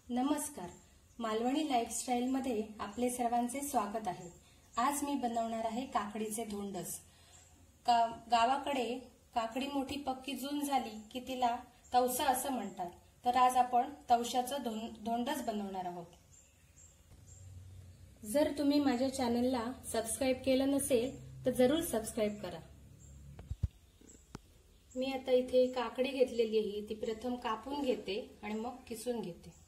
नमस्कार, मालवणी लाईफस्टाईल मध्ये आपले सर्वांचे स्वागत आहे। आज मी बनवणार आहे काकडीचे धोंडस। गावाकडे काकडी मोठी पक्की जून झाली की तिला तवसा असं म्हणतात, तर आज आपण तवशाचं धोंडस बनवणार आहोत। जर तुम्ही माझ्या चॅनलला सबस्क्राइब केलं नसेल तर जरूर सबस्क्राइब करा। मी आता इथे काकडी घेतलेली आहे, ती प्रथम कापून घेते आणि मग किसून घेते।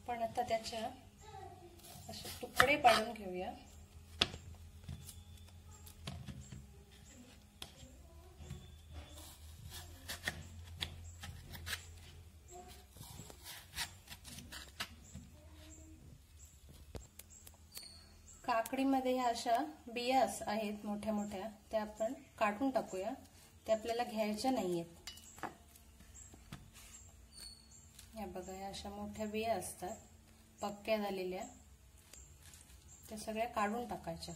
आपण आता त्याचे असे तुकडे पाडून घेऊया। काकडीमध्ये ह्या अशा बिया आहेत मोठ्या मोठ्या, त्या आपण काढून टाकूया, ते आपल्याला घ्यायच्या नाहीयेत। या बघा, या अशा मोठ्या बिया असतात पक्क्या झालेल्या, त्या सगळ्या काढून टाकायच्या।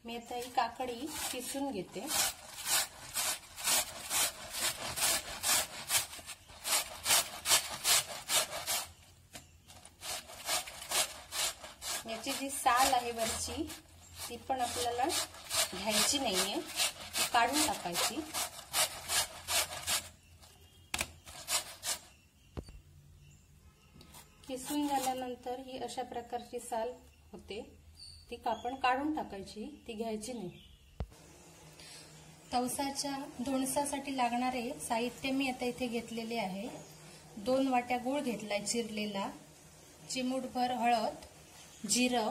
मी आता ही काकडी किसून घेते। याची जी साल आहे वरची, ती पण आपल्याला घ्यायची नाहीये, ती काढून टाकायची। किसून झाल्यानंतर ही अशा प्रकारची साल होते, ती आपण काढून टाकायची, ती घ्यायची नाही। तवसाच्या धोंडसासाठी लागणारे साहित्य मी आता इथे घेतलेले आहे। 2 वाट्या गूळ घेतलाय चिरलेला, चिमूटभर हळद, जिरं,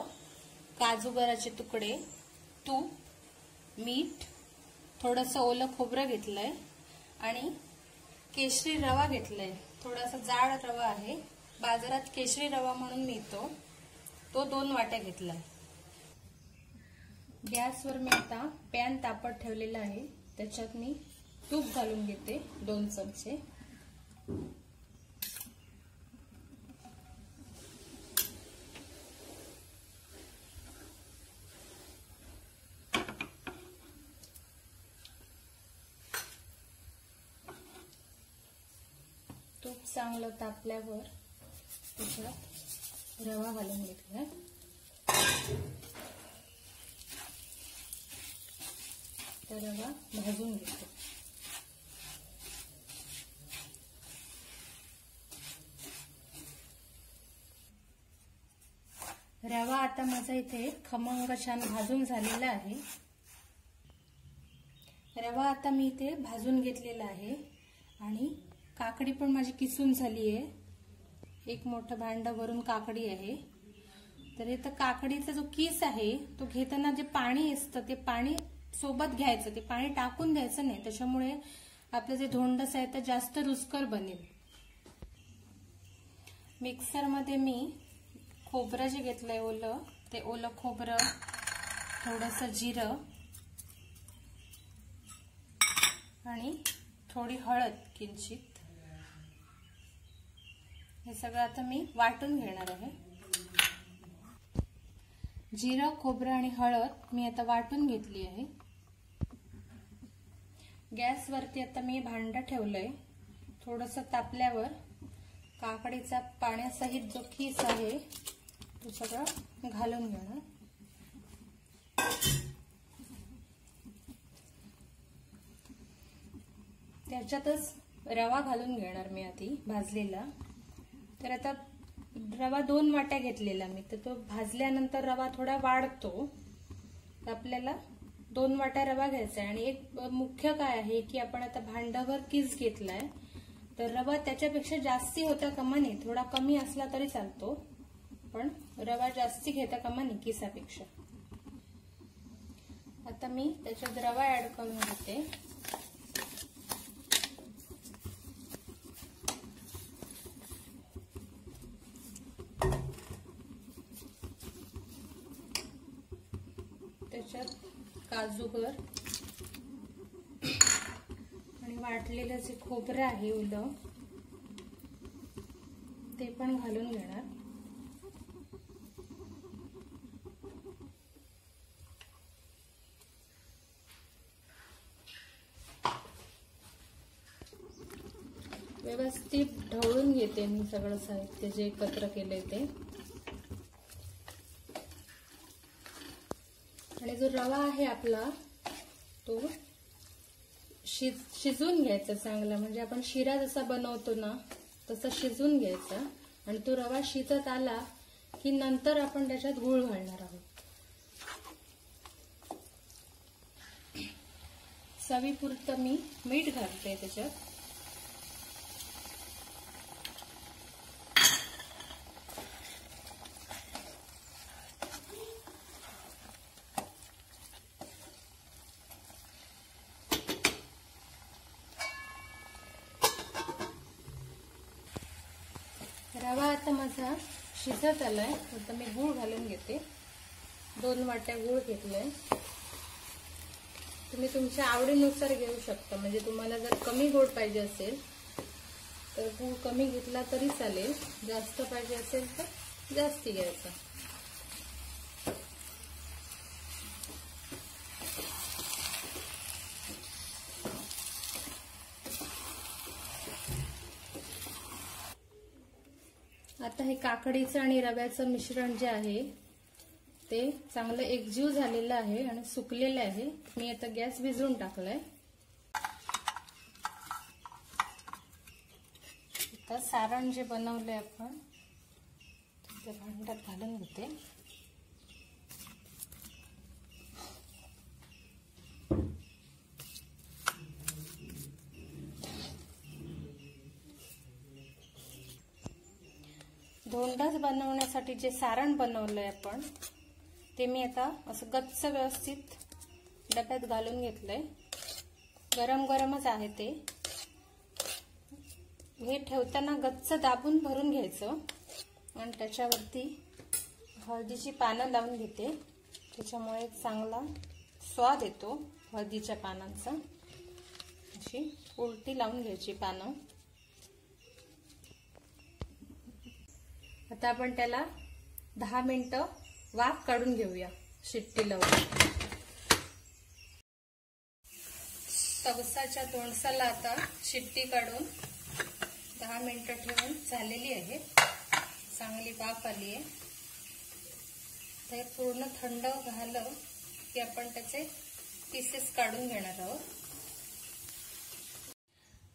काजूगराचे तुकडे, तूप, मीठ, थोडंसं ओलं खोबरं घेतलंय आणि केशरी रवा घेतलाय। थोडासा जाड रवा आहे, बाजारात केशरी रवा म्हणून मिळतो, तो 2 वाट्या घेतलाय। गॅसवर मी आता पॅन तापत ठेवलेला आहे, त्याच्यात मी तूप घालून घेते 2 चमचे। तूप चांगलं तापल्यावर त्याच्यात रवा घालून घेतला, तर रवा भाजून घेतो। रवा आता माझा इथे खमंग छान भाजून झालेला आहे। रवा आता मी इथे भाजून घेतलेला आहे आणि काकडी पण माझी किसून झाली आहे। एक मोठं भांडं भरून काकडी आहे। तर इथं काकडीचा जो किस आहे, तो घेताना जे पाणी असतं ते पाणी सोबत घ्यायचं, ते पाणी टाकून द्यायचं नाही, त्याच्यामुळे आपलं जे धोंडस आहे ते जास्त रुचकर बनेल। मिक्सर मध्ये मी खोबरं जे घेतलंय ओलं, ते ओलं खोबरं, थोडंसं जिरं आणि थोडी हळद किंचित, हे सगळं आता मी वाटून घेणार आहे। जिरं, खोबरं आणि हळद मी आता वाटून घेतली आहे। गॅसवरती आता मी भांडं ठेवलंय, थोडंसं तापल्यावर काकडीचा पाण्यासहित जो खीस आहे तो सगळं घालून घेणार। त्याच्यातच रवा घालून घेणार मी आधी भाजलेला. तर आता रवा 2 वाट्या घेतलेला मी, तर तो भाजल्यानंतर रवा थोडा वाढतो. तर आपल्याला 2 वाट्या रवा घ्यायचा आहे. आणि एक मुख्य काय आहे की आपण आता भांडभर किस घेतलाय, तर रवा त्याच्यापेक्षा जास्ती होता कामा नये. थोडा कमी असला तरी चालतो, पण रवा जास्ती घेता कामा नये किसापेक्षा. आता मी त्याच्यात रवा ऍड करून घेते. त्याच्यात काजूगर आणि वाटलेलं जे खोबरं आहे ओलं ते पण घालून घेणार. व्यवस्थित ढवळून घेते मी सगळं साहित्य जे एकत्र केलंय ते. आणि जो रवा आहे आपला तो शिजून घ्यायचा चांगला. म्हणजे आपण शिरा जसा बनवतो ना तसा शिजून घ्यायचा. आणि तो रवा शिजत आला की नंतर आपण त्याच्यात गूळ घालणार आहोत. चवीपुरतं मी मीठ घालते त्याच्यात. रवा आता माझा शिजत आलाय. आता मी गूळ घालून घेते. 2 वाट्या गूळ घेतलाय. तुम्ही तुमच्या आवडीनुसार घेऊ शकता. म्हणजे तुम्हाला जर कमी गोड पाहिजे असेल तर गूळ कमी घेतला तरी चालेल. जास्त पाहिजे असेल तर जास्ती घ्यायचा. आता हे काकडीचं आणि रव्याचं मिश्रण जे आहे ते चांगलं एकजीव झालेलं आहे आणि सुकलेलं आहे. मी आता गॅस भिजवून टाकलाय. आता सारण जे बनवलंय आपण ते भांड्यात घालून घेते. धोंडाच बनवण्यासाठी जे सारण बनवलंय आपण ते मी आता असं गच्च व्यवस्थित डब्यात घालून घेतलंय. गरम गरमच आहे ते. हे ठेवताना गच्च दाबून भरून घ्यायचं. आणि त्याच्यावरती हळदीची पानं लावून घेते. त्याच्यामुळे चांगला स्वाद येतो हळदीच्या पानांचा. अशी उलटी लावून घ्यायची पानं. आता आपण त्याला 10 मिनिटं वाफ काढून घेऊया शिट्टी लावून. तवसाच्या तोंडसाला आता शिट्टी काढून 10 मिनिटं ठेवून झालेली आहे. चांगली वाफ आली आहे. ते पूर्ण थंड झालं की आपण त्याचे पीसेस काढून घेणार आहोत.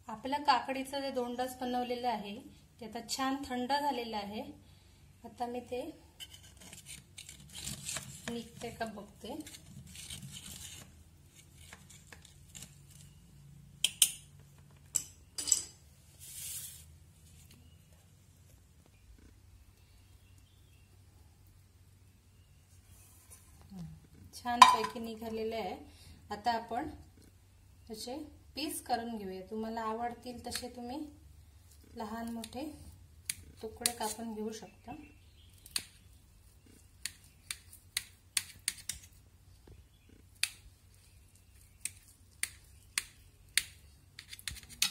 आपल्या काकडीचं जे दोंडाच बनवलेलं आहे ते आता छान थंड झालेलं आहे. आता मी ते निघते का बघते. छान पैकी निघालेले आहे. आता आपण त्याचे पीस करून घेऊया. तुम्हाला आवडतील तसे तुम्ही लहान मोठे तुकडे कापून घेऊ शकता.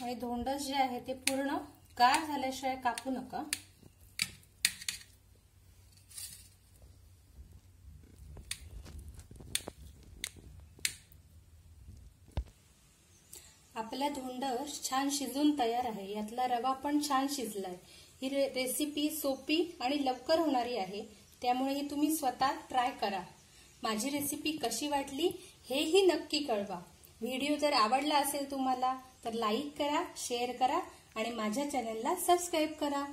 आणि धोंडस जे आहे ते पूर्ण गार झाल्याशिवाय कापू नका. आपला धोंडस छान शिजून तयार आहे. यातला रवा पण छान शिजलाय. ही रेसिपी सोपी आणि लवकर होणारी आहे. त्यामुळे ही तुम्ही स्वतः ट्राय करा. माझी रेसिपी कशी वाटली हेही नक्की कळवा. व्हिडिओ जर आवडला असेल तुम्हाला तर लाईक करा, शेअर करा आणि माझ्या चॅनलला सबस्क्राईब करा.